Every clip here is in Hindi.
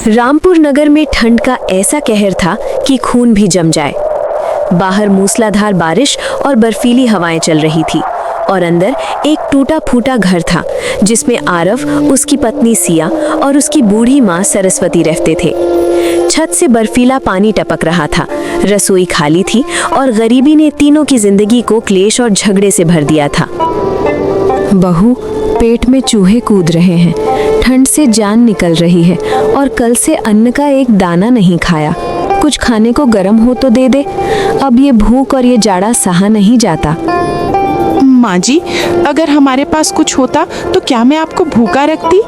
रामपुर नगर में ठंड का ऐसा कहर था कि खून भी जम जाए। बाहर मूसलाधार बारिश और बर्फीली हवाएं चल रही थी और अंदर एक टूटा फूटा घर था जिसमें आरव, उसकी पत्नी सिया और उसकी बूढ़ी माँ सरस्वती रहते थे। छत से बर्फीला पानी टपक रहा था, रसोई खाली थी और गरीबी ने तीनों की जिंदगी को क्लेश और झगड़े से भर दिया था। बहू, पेट में चूहे कूद रहे हैं, ठंड से जान निकल रही है और कल से अन्न का एक दाना नहीं खाया। कुछ खाने को गर्म हो तो दे दे, अब ये भूख और ये जाड़ा सहा नहीं जाता। माँ जी, अगर हमारे पास कुछ होता तो क्या मैं आपको भूखा रखती?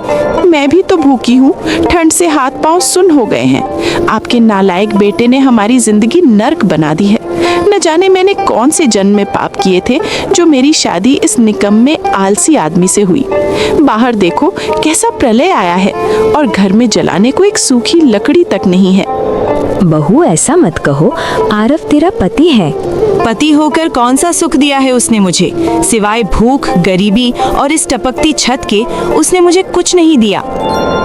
मैं भी तो भूखी हूँ, ठंड से हाथ पांव सुन्न हो गए हैं। आपके नालायक बेटे ने हमारी जिंदगी नर्क बना दी है। न जाने मैंने कौन से जन्म में पाप किए थे जो मेरी शादी इस निकम्मे आलसी आदमी से हुई। बाहर देखो कैसा प्रलय आया है और घर में जलाने को एक सूखी लकड़ी तक नहीं है। बहू, ऐसा मत कहो, आरव तेरा पति है। पति होकर कौन सा सुख दिया है उसने मुझे? सिवाय भूख, गरीबी और इस टपकती छत के उसने मुझे कुछ नहीं दिया।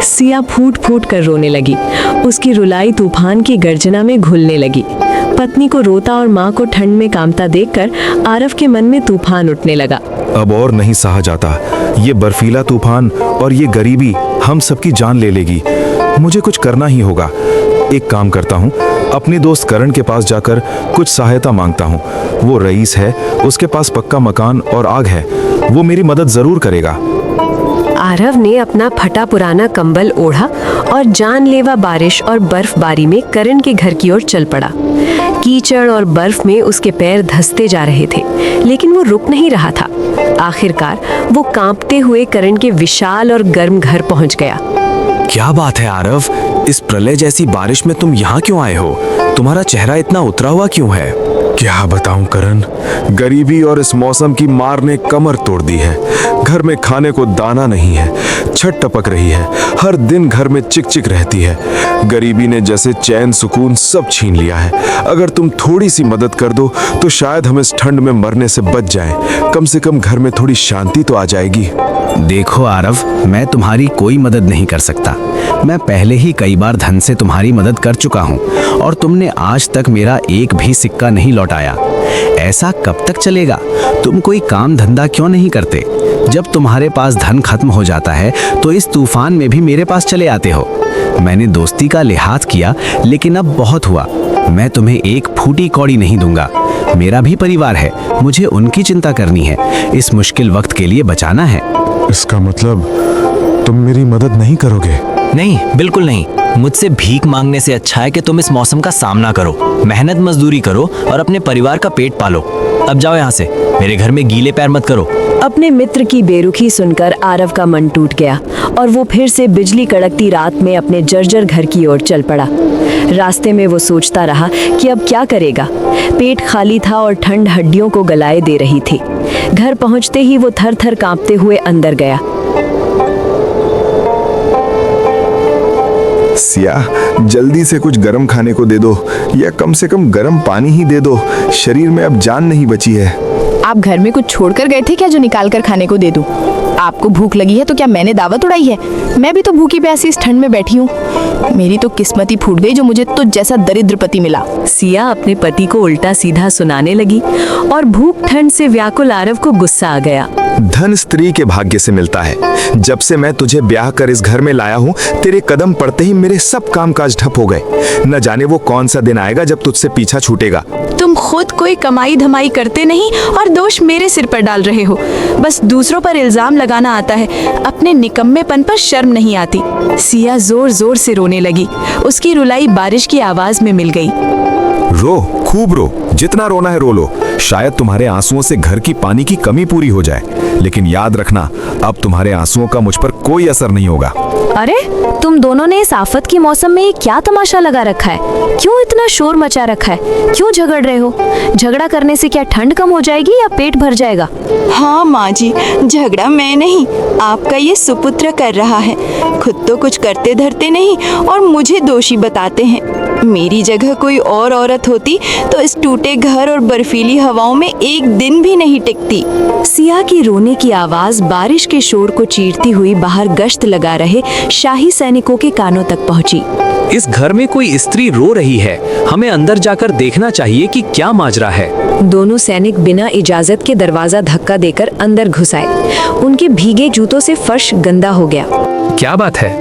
सिया फूट फूट कर रोने लगी। उसकी रुलाई तूफान की गर्जना में घुलने लगी। पत्नी को रोता और माँ को ठंड में कांपता देखकर आरव के मन में तूफान उठने लगा। अब और नहीं सहा जाता। ये बर्फीला तूफान और ये गरीबी हम सबकी जान ले लेगी। मुझे कुछ करना ही होगा। एक काम करता हूँ, अपने दोस्त करण के पास जाकर कुछ सहायता मांगता हूँ। वो रईस है, उसके पास पक्का मकान और आग है, वो मेरी मदद जरूर करेगा। आरव ने अपना फटा पुराना कंबल ओढ़ा और जानलेवा बारिश और बर्फबारी में करण के घर की ओर चल पड़ा। कीचड़ और बर्फ में उसके पैर धंसते जा रहे थे, लेकिन वो रुक नहीं रहा था। आखिरकार वो कांपते हुए करण के विशाल और गर्म घर पहुंच गया। क्या बात है आरव, इस प्रलय जैसी बारिश में तुम यहाँ क्यों आए हो? तुम्हारा चेहरा इतना उतरा हुआ क्यों है? क्या बताऊं करण, गरीबी और इस मौसम की मार ने कमर तोड़ दी है। घर में खाने को दाना नहीं है, छत टपक रही है, हर दिन घर में चिक चिक रहती है। गरीबी ने जैसे चैन सुकून सब छीन लिया है। अगर तुम थोड़ी सी मदद कर दो तो शायद हम इस ठंड में मरने से बच जाएं। कम से कम घर में थोड़ी शांति तो आ जाएगी। देखो आरव, मैं तुम्हारी कोई मदद नहीं कर सकता। मैं पहले ही कई बार धन से तुम्हारी मदद कर चुका हूँ और तुमने आज तक मेरा एक भी सिक्का नहीं लौटाया। ऐसा कब तक चलेगा? तुम कोई काम धंधा क्यों नहीं करते? जब तुम्हारे पास धन खत्म हो जाता है तो इस तूफान में भी मेरे पास चले आते हो। मैंने दोस्ती का लिहाज किया, लेकिन अब बहुत हुआ। मैं तुम्हें एक फूटी कौड़ी नहीं दूंगा। मेरा भी परिवार है, मुझे उनकी चिंता करनी है। इस मुश्किल वक्त के लिए बचाना है। इसका मतलब तुम मेरी मदद नहीं करोगे? नहीं, बिल्कुल नहीं। मुझसे भीख मांगने से अच्छा है कि तुम इस मौसम का सामना करो, मेहनत मजदूरी करो और अपने परिवार का पेट पालो। अब जाओ यहाँ से, मेरे घर में गीले पैर मत करो। अपने मित्र की बेरुखी सुनकर आरव का मन टूट गया और वो फिर से बिजली कड़कती रात में अपने जर्जर घर की ओर चल पड़ा। रास्ते में वो सोचता रहा कि अब क्या करेगा। पेट खाली था और ठंड हड्डियों को गलाए दे रही थी। घर पहुंचते ही वो थर थर कांपते हुए अंदर गया। सिया, जल्दी से कुछ गर्म खाने को दे दो या कम से कम गर्म पानी ही दे दो। शरीर में अब जान नहीं बची है। आप घर में कुछ छोड़ कर गए थे क्या जो निकाल कर खाने को दे दूं? आपको भूख लगी है तो क्या मैंने दावत उड़ाई है? मैं भी तो भूखी प्यासी इस ठंड में बैठी हूँ। मेरी तो किस्मत ही फूट गई जो मुझे तो जैसा दरिद्र पति मिला। सिया अपने पति को उल्टा सीधा सुनाने लगी और भूख ठंड से व्याकुल आरव को गुस्सा आ गया। धन स्त्री के भाग्य से मिलता है। जब से मैं तुझे ब्याह कर इस घर में लाया हूँ, तेरे कदम पड़ते ही मेरे सब कामकाज ठप हो गए। न जाने वो कौन सा दिन आएगा जब तुझसे पीछा छूटेगा। तुम खुद कोई कमाई धमाई करते नहीं और दोष मेरे सिर पर डाल रहे हो। बस दूसरों पर इल्जाम लगाना आता है, अपने निकम्मेपन पर शर्म नहीं आती। सिया जोर जोर से रोने लगी। उसकी रुलाई बारिश की आवाज में मिल गई। रो, खूब रो, जितना रोना है रो लो। शायद तुम्हारे आंसुओं से घर की पानी की कमी पूरी हो जाए, लेकिन याद रखना, अब तुम्हारे आंसुओं का मुझ पर कोई असर नहीं होगा। अरे, तुम दोनों ने इस आफत के मौसम में क्या तमाशा लगा रखा है? क्यों इतना शोर मचा रखा है? क्यों झगड़ रहे हो? झगड़ा करने से क्या ठंड कम हो जाएगी या पेट भर जाएगा? हाँ माँ जी, झगड़ा मैं नहीं, आपका ये सुपुत्र कर रहा है। खुद तो कुछ करते धरते नहीं और मुझे दोषी बताते हैं। मेरी जगह कोई और औरत होती तो इस टूटे घर और बर्फीली हवाओं में एक दिन भी नहीं टिकती। सिया की रोने की आवाज बारिश के शोर को चीरती हुई बाहर गश्त लगा रहे शाही सैनिकों के कानों तक पहुंची। इस घर में कोई स्त्री रो रही है, हमें अंदर जाकर देखना चाहिए कि क्या माजरा है। दोनों सैनिक बिना इजाजत के दरवाजा धक्का देकर अंदर घुस आए। उनके भीगे जूतों से फर्श गंदा हो गया। क्या बात है,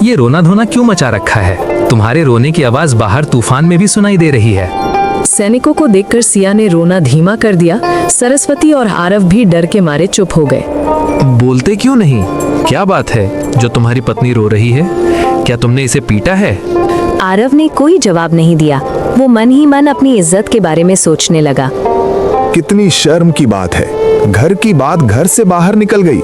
ये रोना धोना क्यों मचा रखा है? तुम्हारे रोने की आवाज बाहर तूफान में भी सुनाई दे रही है। सैनिकों को देखकर सिया ने रोना धीमा कर दिया। सरस्वती और आरव भी डर के मारे चुप हो गए। बोलते क्यों नहीं? क्या बात है जो तुम्हारी पत्नी रो रही है? क्या तुमने इसे पीटा है? आरव ने कोई जवाब नहीं दिया। वो मन ही मन अपनी इज्जत के बारे में सोचने लगा। कितनी शर्म की बात है, घर की बात घर से बाहर निकल गई।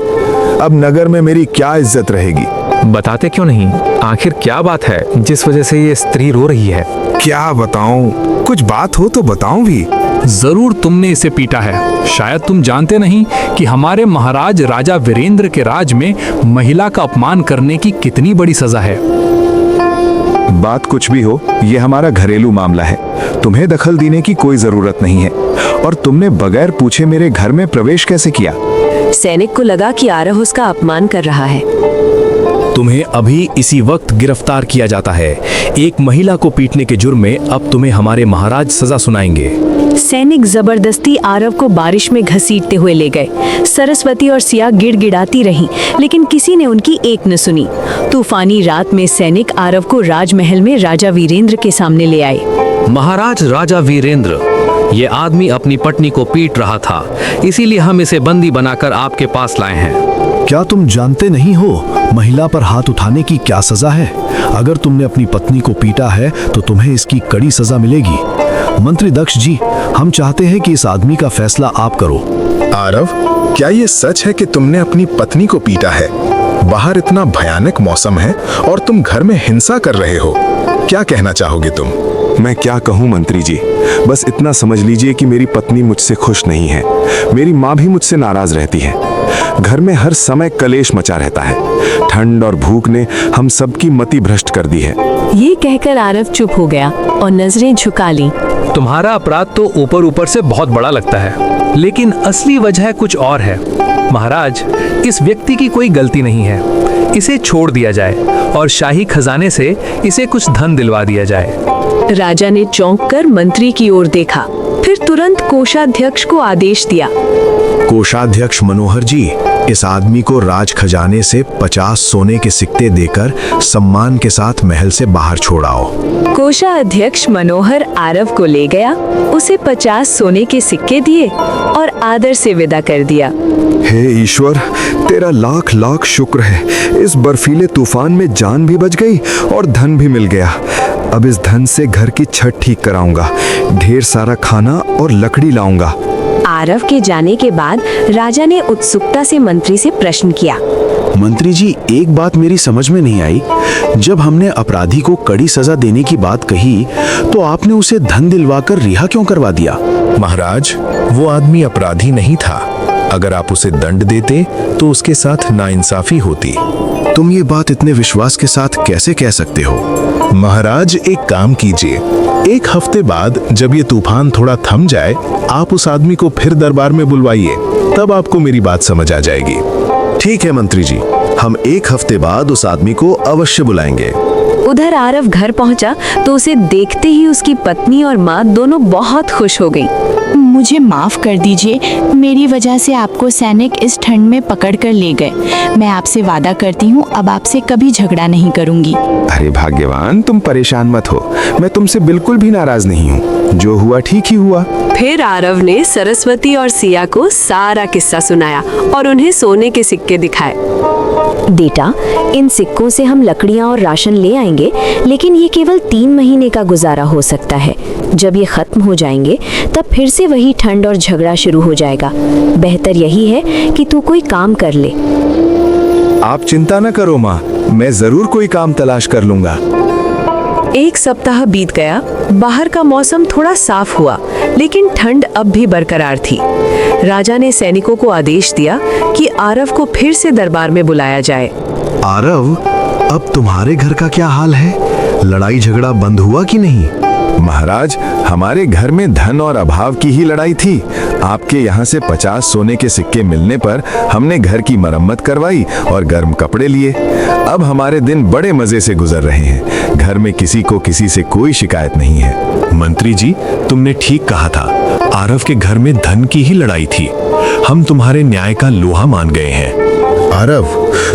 अब नगर में मेरी क्या इज्जत रहेगी? बताते क्यों नहीं? आखिर क्या बात है जिस वजह से ये स्त्री रो रही है? क्या बताऊं? कुछ बात हो तो बताऊं भी। जरूर तुमने इसे पीटा है। शायद तुम जानते नहीं कि हमारे महाराज राजा वीरेंद्र के राज में महिला का अपमान करने की कितनी बड़ी सजा है। बात कुछ भी हो, ये हमारा घरेलू मामला है। तुम्हें दखल देने की कोई जरूरत नहीं है। और तुमने बगैर पूछे मेरे घर में प्रवेश कैसे किया? सैनिक को लगा कि आरव उसका अपमान कर रहा है। तुम्हें अभी इसी वक्त गिरफ्तार किया जाता है। एक महिला को पीटने के जुर्म में अब तुम्हें हमारे महाराज सजा सुनाएंगे। सैनिक जबरदस्ती आरव को बारिश में घसीटते हुए ले गए। सरस्वती और सिया गिड़गिड़ाती रहीं, लेकिन किसी ने उनकी एक न सुनी। तूफानी रात में सैनिक आरव को राजमहल में राजा वीरेंद्र के सामने ले आए। महाराज राजा वीरेंद्र, ये आदमी अपनी पत्नी को पीट रहा था, इसीलिए हम इसे बंदी बनाकर आपके पास लाए हैं। क्या तुम जानते नहीं हो महिला पर हाथ उठाने की क्या सजा है? अगर तुमने अपनी पत्नी को पीटा है तो तुम्हें इसकी कड़ी सजा मिलेगी। मंत्री दक्ष जी, हम चाहते हैं कि इस आदमी का फैसला आप करो। आरव, क्या ये सच है कि तुमने अपनी पत्नी को पीटा है? बाहर इतना भयानक मौसम है और तुम घर में हिंसा कर रहे हो। क्या कहना चाहोगे तुम? मैं क्या कहूँ मंत्री जी, बस इतना समझ लीजिए कि मेरी पत्नी मुझसे खुश नहीं है। मेरी माँ भी मुझसे नाराज रहती है। घर में हर समय कलेश मचा रहता है। ठंड और भूख ने हम सबकी मति भ्रष्ट कर दी है। ये कहकर आरव चुप हो गया और नजरें झुका ली। तुम्हारा अपराध तो ऊपर ऊपर से बहुत बड़ा लगता है, लेकिन असली वजह कुछ और है। महाराज, इस व्यक्ति की कोई गलती नहीं है। इसे छोड़ दिया जाए और शाही खजाने से इसे कुछ धन दिलवा दिया जाए। राजा ने चौंक कर मंत्री की ओर देखा, फिर तुरंत कोषाध्यक्ष को आदेश दिया। कोषाध्यक्ष मनोहर जी, इस आदमी को राज खजाने से 50 सोने के सिक्के देकर सम्मान के साथ महल से बाहर छोड़ाओ। कोषाध्यक्ष मनोहर आरव को ले गया, उसे 50 सोने के सिक्के दिए और आदर से विदा कर दिया। हे ईश्वर, तेरा लाख लाख शुक्र है। इस बर्फीले तूफान में जान भी बच गई और धन भी मिल गया। अब इस धन से घर की छत ठीक कराऊंगा, ढेर सारा खाना और लकड़ी लाऊंगा। आरव के जाने के बाद राजा ने उत्सुकता से मंत्री से प्रश्न किया। मंत्री जी, एक बात मेरी समझ में नहीं आई। जब हमने अपराधी को कड़ी सजा देने की बात कही तो आपने उसे धन दिलवाकर रिहा क्यों करवा दिया? महाराज, वो आदमी अपराधी नहीं था। अगर आप उसे दंड देते तो उसके साथ नाइंसाफी होती। तुम ये बात इतने विश्वास के साथ कैसे कह सकते हो? महाराज, एक काम कीजिए, एक हफ्ते बाद जब ये तूफान थोड़ा थम जाए, आप उस आदमी को फिर दरबार में बुलवाइए, तब आपको मेरी बात समझ आ जाएगी। ठीक है मंत्री जी, हम एक हफ्ते बाद उस आदमी को अवश्य बुलाएंगे। उधर आरव घर पहुंचा तो उसे देखते ही उसकी पत्नी और माँ दोनों बहुत खुश हो गईं। मुझे माफ कर दीजिए, मेरी वजह से आपको सैनिक इस ठंड में पकड़ कर ले गए। मैं आपसे वादा करती हूँ अब आपसे कभी झगड़ा नहीं करूँगी। अरे भाग्यवान, तुम परेशान मत हो। मैं तुमसे बिल्कुल भी नाराज नहीं हूँ। जो हुआ ठीक ही हुआ। फिर आरव ने सरस्वती और सिया को सारा किस्सा सुनाया और उन्हें सोने के सिक्के दिखाए। बेटा, इन सिक्कों से हम लकड़ियाँ और राशन ले आएंगे, लेकिन ये केवल 3 महीने का गुजारा हो सकता है। जब ये खत्म हो जाएंगे तब फिर से वही ठंड और झगड़ा शुरू हो जाएगा। बेहतर यही है कि तू कोई काम कर ले। आप चिंता न करो माँ, मैं जरूर कोई काम तलाश कर लूंगा। एक सप्ताह बीत गया। बाहर का मौसम थोड़ा साफ हुआ, लेकिन ठंड अब भी बरकरार थी। राजा ने सैनिकों को आदेश दिया कि आरव को फिर से दरबार में बुलाया जाए। आरव, अब तुम्हारे घर का क्या हाल है? लड़ाई झगड़ा बंद हुआ कि नहीं? महाराज, हमारे घर में धन और अभाव की ही लड़ाई थी। आपके यहाँ से 50 सोने के सिक्के मिलने पर हमने घर की मरम्मत करवाई और गर्म कपड़े लिए। अब हमारे दिन बड़े मजे से गुजर रहे हैं। घर में किसी को किसी से कोई शिकायत नहीं है। मंत्री जी, तुमने ठीक कहा था। आरव के घर में धन की ही लड़ाई थी। हम तुम्हारे न्याय का लोहा मान गए हैं। आरव,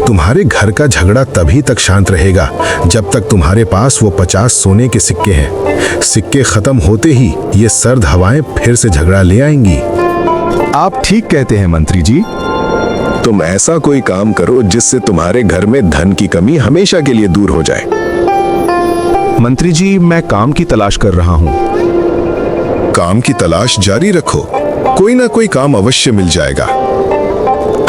तुम्हारे घर का झगड़ा तभी तक शांत रहेगा जब तक तुम्हारे पास वो 50 सोने के सिक्के हैं। सिक्के खत्म होते ही ये सर्द हवाएं फिर से झगड़ा ले आएंगी। आप ठीक कहते हैं मंत्री जी। तुम ऐसा कोई काम करो जिससे तुम्हारे घर में धन की कमी हमेशा के लिए दूर हो जाए। मंत्री जी, मैं काम की तलाश कर रहा हूँ। काम की तलाश जारी रखो, कोई ना कोई काम अवश्य मिल जाएगा।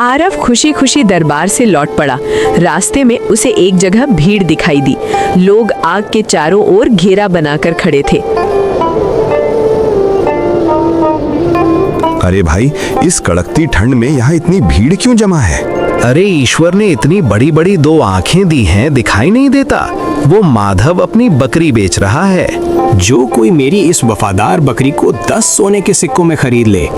आरव खुशी खुशी दरबार से लौट पड़ा। रास्ते में उसे एक जगह भीड़ दिखाई दी। लोग आग के चारों ओर घेरा बनाकर खड़े थे। अरे भाई, इस कड़कती ठंड में यहाँ इतनी भीड़ क्यों जमा है? अरे ईश्वर ने इतनी बड़ी बड़ी 2 आंखें दी हैं, दिखाई नहीं देता? वो माधव अपनी बकरी बेच रहा है। जो कोई मेरी इस वफादार बकरी को 10 सोने के सिक्कों में खरीद ले,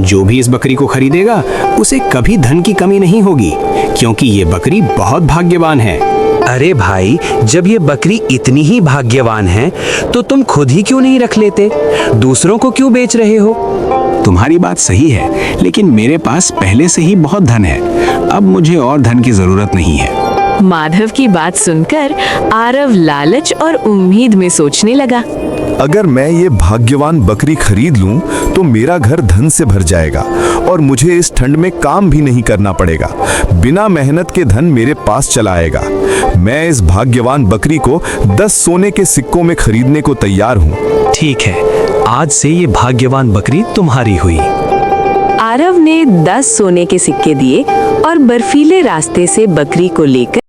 जो भी इस बकरी को खरीदेगा उसे कभी धन की कमी नहीं होगी, क्योंकि ये बकरी बहुत भाग्यवान है। अरे भाई, जब ये बकरी इतनी ही भाग्यवान है तो तुम खुद ही क्यों नहीं रख लेते? दूसरों को क्यों बेच रहे हो? तुम्हारी बात सही है, लेकिन मेरे पास पहले से ही बहुत धन है। अब मुझे और धन की जरूरत नहीं है। माधव की बात सुनकर आरव लालच और उम्मीद में सोचने लगा। अगर मैं ये भाग्यवान बकरी खरीद लूं तो मेरा घर धन से भर जाएगा और मुझे इस ठंड में काम भी नहीं करना पड़ेगा। बिना मेहनत के धन मेरे पास चला आएगा। मैं इस भाग्यवान बकरी को 10 सोने के सिक्कों में खरीदने को तैयार हूँ। ठीक है, आज से ये भाग्यवान बकरी तुम्हारी हुई। आरव ने 10 सोने के सिक्के दिए और बर्फीले रास्ते से बकरी को लेकर